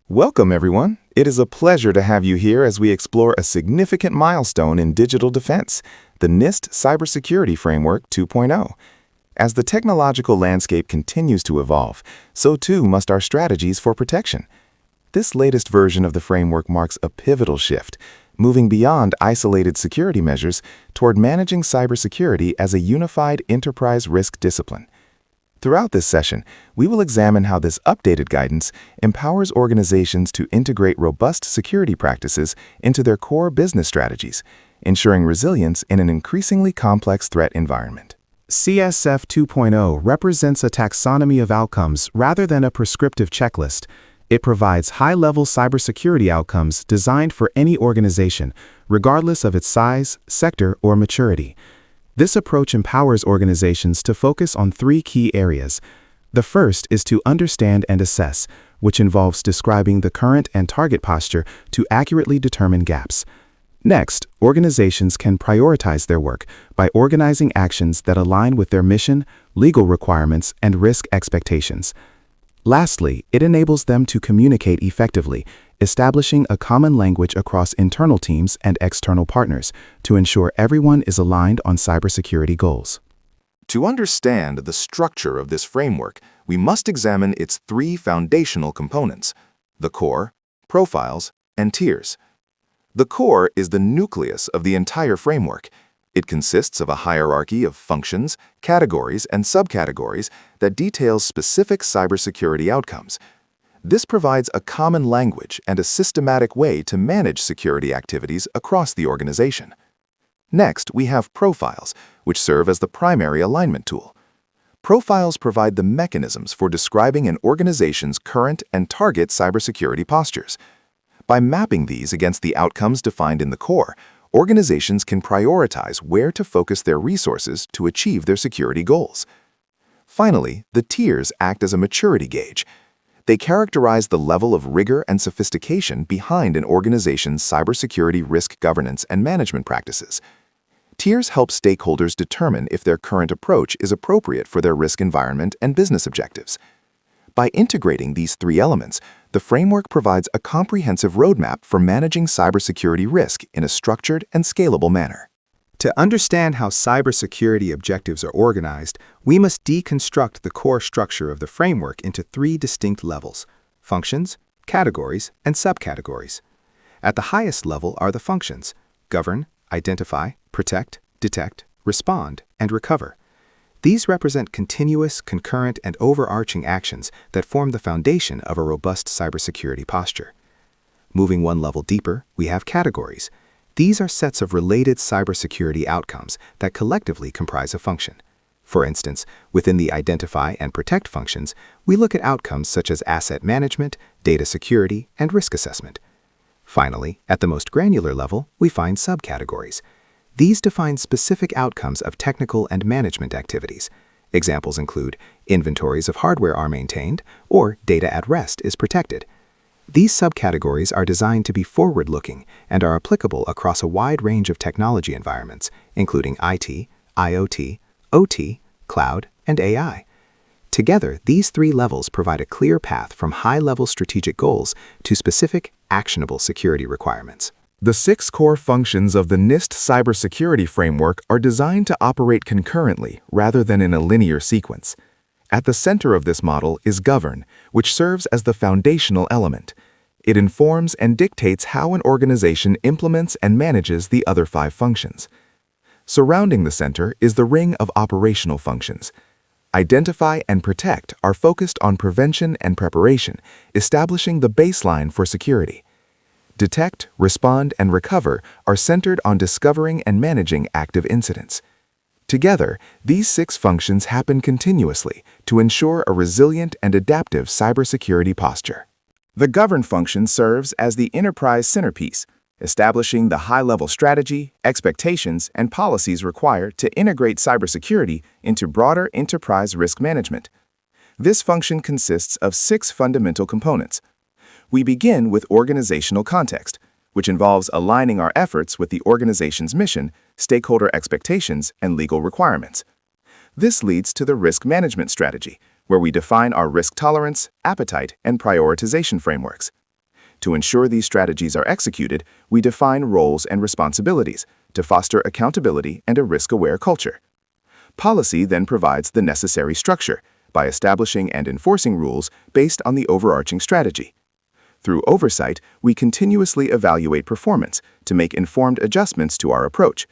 Welcome, everyone. It is a pleasure to have you here as we explore a significant milestone in digital defense, the NIST Cybersecurity Framework 2.0. As the technological landscape continues to evolve, so too must our strategies for protection. This latest version of the framework marks a pivotal shift, moving beyond isolated security measures toward managing cybersecurity as a unified enterprise risk discipline. Throughout this session, we will examine how this updated guidance empowers organizations to integrate robust security practices into their core business strategies, ensuring resilience in an increasingly complex threat environment. CSF 2.0 represents a taxonomy of outcomes rather than a prescriptive checklist. It provides high-level cybersecurity outcomes designed for any organization, regardless of its size, sector, or maturity. This approach empowers organizations to focus on three key areas. The first is to understand and assess, which involves describing the current and target posture to accurately determine gaps. Next, organizations can prioritize their work by organizing actions that align with their mission, legal requirements, and risk expectations. Lastly, it enables them to communicate effectively, establishing a common language across internal teams and external partners to ensure everyone is aligned on cybersecurity goals. To understand the structure of this framework, we must examine its three foundational components: the core, profiles, and tiers. The core is the nucleus of the entire framework. It consists of a hierarchy of functions, categories, and subcategories that details specific cybersecurity outcomes. This provides a common language and a systematic way to manage security activities across the organization. Next, we have profiles, which serve as the primary alignment tool. Profiles provide the mechanisms for describing an organization's current and target cybersecurity postures. By mapping these against the outcomes defined in the core, organizations can prioritize where to focus their resources to achieve their security goals. Finally, the tiers act as a maturity gauge. They characterize the level of rigor and sophistication behind an organization's cybersecurity risk governance and management practices. Tiers help stakeholders determine if their current approach is appropriate for their risk environment and business objectives. By integrating these three elements, the framework provides a comprehensive roadmap for managing cybersecurity risk in a structured and scalable manner. To understand how cybersecurity objectives are organized, we must deconstruct the core structure of the framework into three distinct levels: functions, categories, and subcategories. At the highest level are the functions: govern, identify, protect, detect, respond, and recover. These represent continuous, concurrent, and overarching actions that form the foundation of a robust cybersecurity posture. Moving one level deeper, we have categories. These are sets of related cybersecurity outcomes that collectively comprise a function. For instance, within the identify and protect functions, we look at outcomes such as asset management, data security, and risk assessment. Finally, at the most granular level, we find subcategories. These define specific outcomes of technical and management activities. Examples include inventories of hardware are maintained, or data at rest is protected. These subcategories are designed to be forward-looking and are applicable across a wide range of technology environments, including IT, IoT, OT, cloud, and AI. Together, these three levels provide a clear path from high-level strategic goals to specific, actionable security requirements. The 6 core functions of the NIST Cybersecurity Framework are designed to operate concurrently rather than in a linear sequence. At the center of this model is govern, which serves as the foundational element. It informs and dictates how an organization implements and manages the other 5 functions. Surrounding the center is the ring of operational functions. Identify and protect are focused on prevention and preparation, establishing the baseline for security. Detect, respond, and recover are centered on discovering and managing active incidents. Together, these 6 functions happen continuously to ensure a resilient and adaptive cybersecurity posture. The govern function serves as the enterprise centerpiece, establishing the high-level strategy, expectations, and policies required to integrate cybersecurity into broader enterprise risk management. This function consists of 6 fundamental components. We begin with organizational context, which involves aligning our efforts with the organization's mission, stakeholder expectations, and legal requirements. This leads to the risk management strategy, where we define our risk tolerance, appetite, and prioritization frameworks. To ensure these strategies are executed, we define roles and responsibilities to foster accountability and a risk-aware culture. Policy then provides the necessary structure by establishing and enforcing rules based on the overarching strategy. Through oversight, we continuously evaluate performance to make informed adjustments to our approach.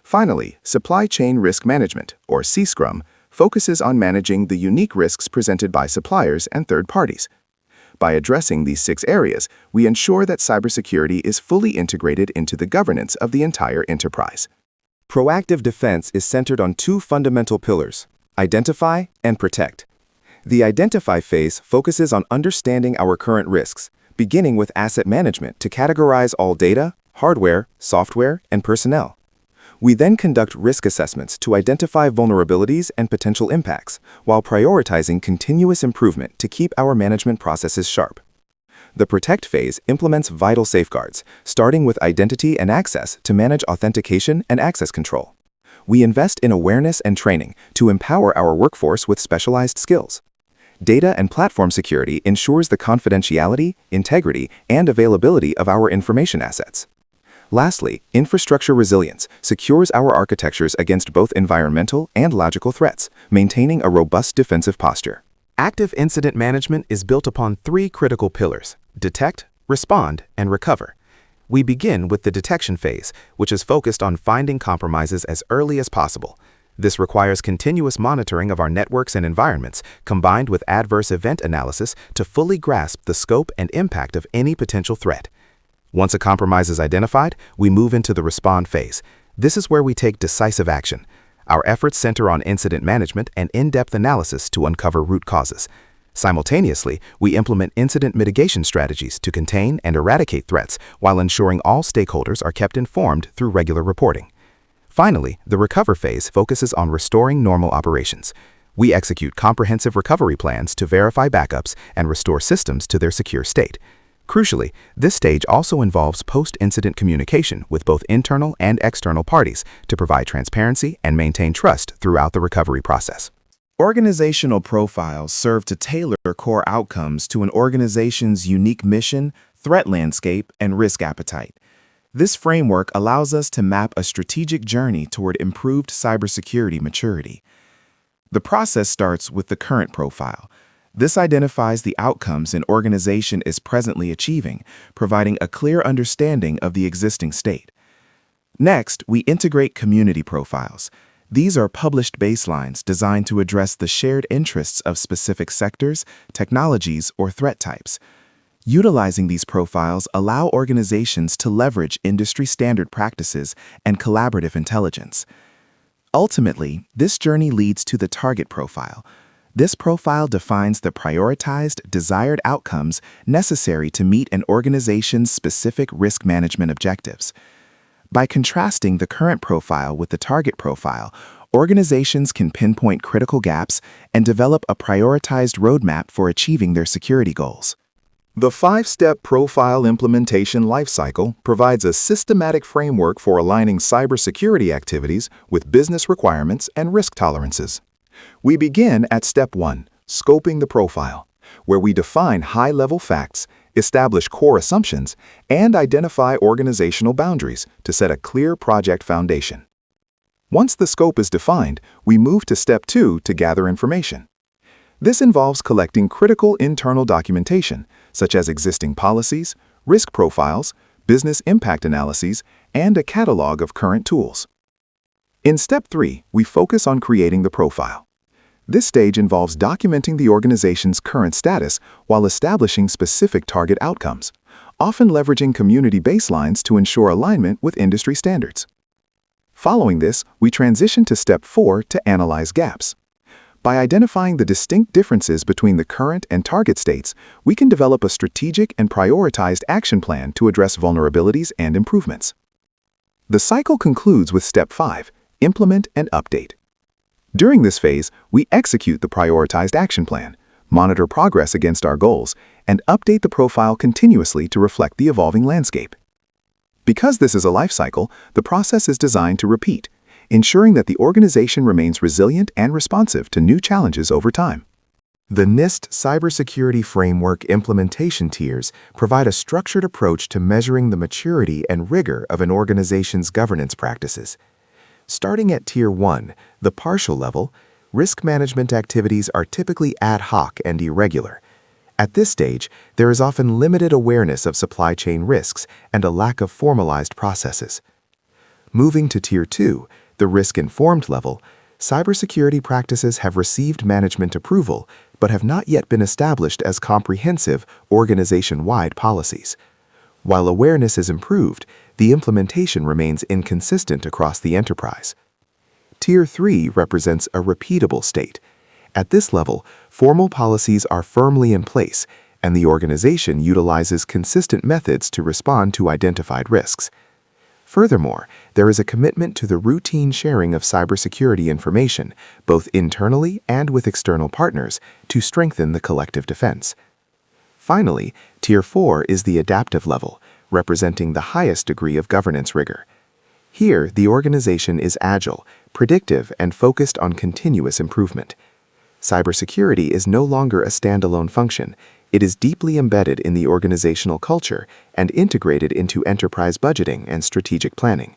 Finally, supply chain risk management, or C-Scrum, focuses on managing the unique risks presented by suppliers and third parties. By addressing these 6 areas, we ensure that cybersecurity is fully integrated into the governance of the entire enterprise. Proactive defense is centered on 2 fundamental pillars: identify and protect. The identify phase focuses on understanding our current risks, beginning with asset management to categorize all data, hardware, software, and personnel. We then conduct risk assessments to identify vulnerabilities and potential impacts, while prioritizing continuous improvement to keep our management processes sharp. The protect phase implements vital safeguards, starting with identity and access to manage authentication and access control. We invest in awareness and training to empower our workforce with specialized skills. Data and platform security ensures the confidentiality, integrity, and availability of our information assets. Lastly, infrastructure resilience secures our architectures against both environmental and logical threats, maintaining a robust defensive posture. Active incident management is built upon 3 critical pillars: detect, respond, and recover. We begin with the detection phase, which is focused on finding compromises as early as possible. This requires continuous monitoring of our networks and environments, combined with adverse event analysis to fully grasp the scope and impact of any potential threat. Once a compromise is identified, we move into the respond phase. This is where we take decisive action. Our efforts center on incident management and in-depth analysis to uncover root causes. Simultaneously, we implement incident mitigation strategies to contain and eradicate threats while ensuring all stakeholders are kept informed through regular reporting. Finally, the recover phase focuses on restoring normal operations. We execute comprehensive recovery plans to verify backups and restore systems to their secure state. Crucially, this stage also involves post-incident communication with both internal and external parties to provide transparency and maintain trust throughout the recovery process. Organizational profiles serve to tailor core outcomes to an organization's unique mission, threat landscape, and risk appetite. This framework allows us to map a strategic journey toward improved cybersecurity maturity. The process starts with the current profile. This identifies the outcomes an organization is presently achieving, providing a clear understanding of the existing state. Next, we integrate community profiles. These are published baselines designed to address the shared interests of specific sectors, technologies, or threat types. Utilizing these profiles allow organizations to leverage industry-standard practices and collaborative intelligence. Ultimately, this journey leads to the target profile. This profile defines the prioritized, desired outcomes necessary to meet an organization's specific risk management objectives. By contrasting the current profile with the target profile, organizations can pinpoint critical gaps and develop a prioritized roadmap for achieving their security goals. The 5-step profile implementation lifecycle provides a systematic framework for aligning cybersecurity activities with business requirements and risk tolerances. We begin at Step 1, scoping the profile, where we define high-level facts, establish core assumptions, and identify organizational boundaries to set a clear project foundation. Once the scope is defined, we move to Step 2 to gather information. This involves collecting critical internal documentation, such as existing policies, risk profiles, business impact analyses, and a catalog of current tools. In Step 3, we focus on creating the profile. This stage involves documenting the organization's current status while establishing specific target outcomes, often leveraging community baselines to ensure alignment with industry standards. Following this, we transition to Step 4 to analyze gaps. By identifying the distinct differences between the current and target states, we can develop a strategic and prioritized action plan to address vulnerabilities and improvements. The cycle concludes with Step 5, implement and update. During this phase, we execute the prioritized action plan, monitor progress against our goals, and update the profile continuously to reflect the evolving landscape. Because this is a life cycle, the process is designed to repeat, ensuring that the organization remains resilient and responsive to new challenges over time. The NIST Cybersecurity Framework implementation tiers provide a structured approach to measuring the maturity and rigor of an organization's governance practices. Starting at Tier 1, the partial level, risk management activities are typically ad hoc and irregular. At this stage, there is often limited awareness of supply chain risks and a lack of formalized processes. Moving to Tier 2, the risk-informed level, cybersecurity practices have received management approval but have not yet been established as comprehensive, organization-wide policies. While awareness is improved, the implementation remains inconsistent across the enterprise. Tier 3 represents a repeatable state. At this level, formal policies are firmly in place, and the organization utilizes consistent methods to respond to identified risks. Furthermore, there is a commitment to the routine sharing of cybersecurity information, both internally and with external partners, to strengthen the collective defense. Finally, Tier 4 is the adaptive level, representing the highest degree of governance rigor. Here, the organization is agile, predictive, and focused on continuous improvement. Cybersecurity is no longer a standalone function. It is deeply embedded in the organizational culture and integrated into enterprise budgeting and strategic planning.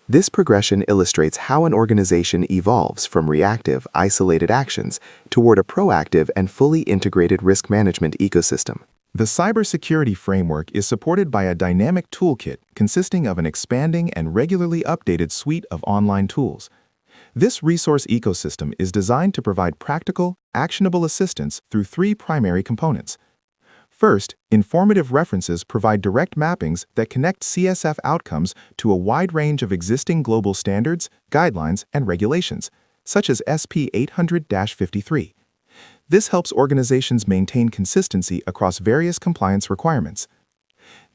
This progression illustrates how an organization evolves from reactive, isolated actions toward a proactive and fully integrated risk management ecosystem. The cybersecurity framework is supported by a dynamic toolkit consisting of an expanding and regularly updated suite of online tools. This resource ecosystem is designed to provide practical, actionable assistance through three primary components. First, informative references provide direct mappings that connect CSF outcomes to a wide range of existing global standards, guidelines, and regulations, such as SP 800-53. This helps organizations maintain consistency across various compliance requirements.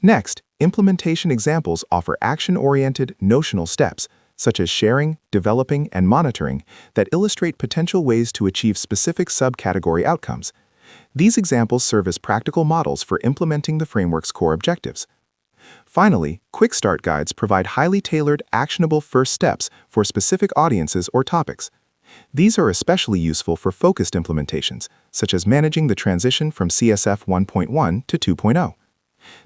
Next, implementation examples offer action-oriented, notional steps, such as sharing, developing, and monitoring, that illustrate potential ways to achieve specific subcategory outcomes. These examples serve as practical models for implementing the framework's core objectives. Finally, quick start guides provide highly tailored, actionable first steps for specific audiences or topics. These are especially useful for focused implementations, such as managing the transition from CSF 1.1 to 2.0.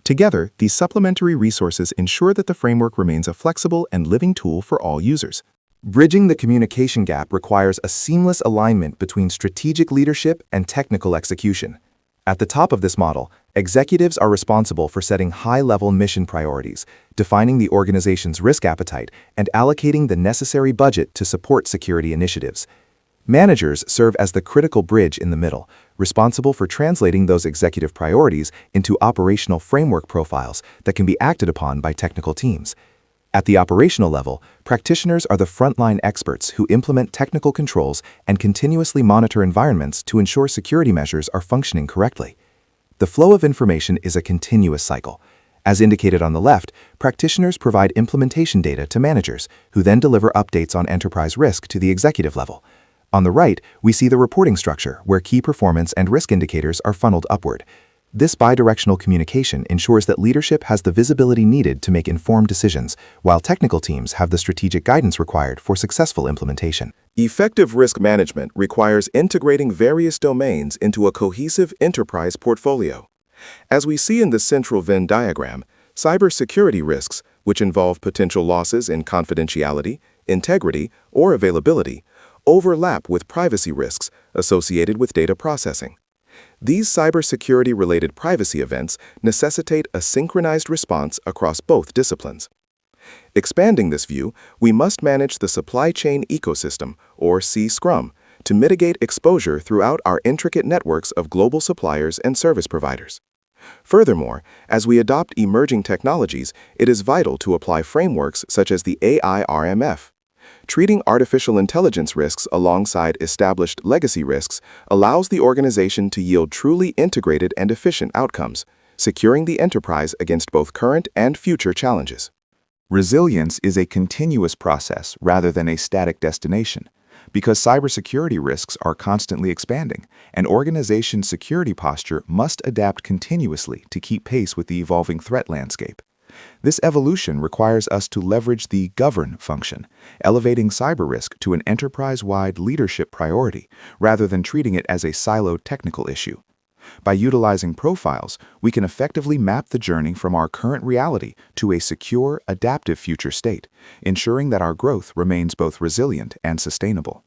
Together, these supplementary resources ensure that the framework remains a flexible and living tool for all users. Bridging the communication gap requires a seamless alignment between strategic leadership and technical execution. At the top of this model, executives are responsible for setting high-level mission priorities, defining the organization's risk appetite, and allocating the necessary budget to support security initiatives. Managers serve as the critical bridge in the middle, responsible for translating those executive priorities into operational framework profiles that can be acted upon by technical teams. At the operational level, practitioners are the frontline experts who implement technical controls and continuously monitor environments to ensure security measures are functioning correctly. The flow of information is a continuous cycle. As indicated on the left, practitioners provide implementation data to managers, who then deliver updates on enterprise risk to the executive level. On the right, we see the reporting structure, where key performance and risk indicators are funneled upward. This bidirectional communication ensures that leadership has the visibility needed to make informed decisions, while technical teams have the strategic guidance required for successful implementation. Effective risk management requires integrating various domains into a cohesive enterprise portfolio. As we see in the central Venn diagram, cybersecurity risks, which involve potential losses in confidentiality, integrity, or availability, overlap with privacy risks associated with data processing. These cybersecurity-related privacy events necessitate a synchronized response across both disciplines. Expanding this view, we must manage the supply chain ecosystem, or C-Scrum, to mitigate exposure throughout our intricate networks of global suppliers and service providers. Furthermore, as we adopt emerging technologies, it is vital to apply frameworks such as the AI RMF. Treating artificial intelligence risks alongside established legacy risks allows the organization to yield truly integrated and efficient outcomes, securing the enterprise against both current and future challenges. Resilience is a continuous process rather than a static destination. Because cybersecurity risks are constantly expanding, an organization's security posture must adapt continuously to keep pace with the evolving threat landscape. This evolution requires us to leverage the govern function, elevating cyber risk to an enterprise-wide leadership priority rather than treating it as a siloed technical issue. By utilizing profiles, we can effectively map the journey from our current reality to a secure, adaptive future state, ensuring that our growth remains both resilient and sustainable.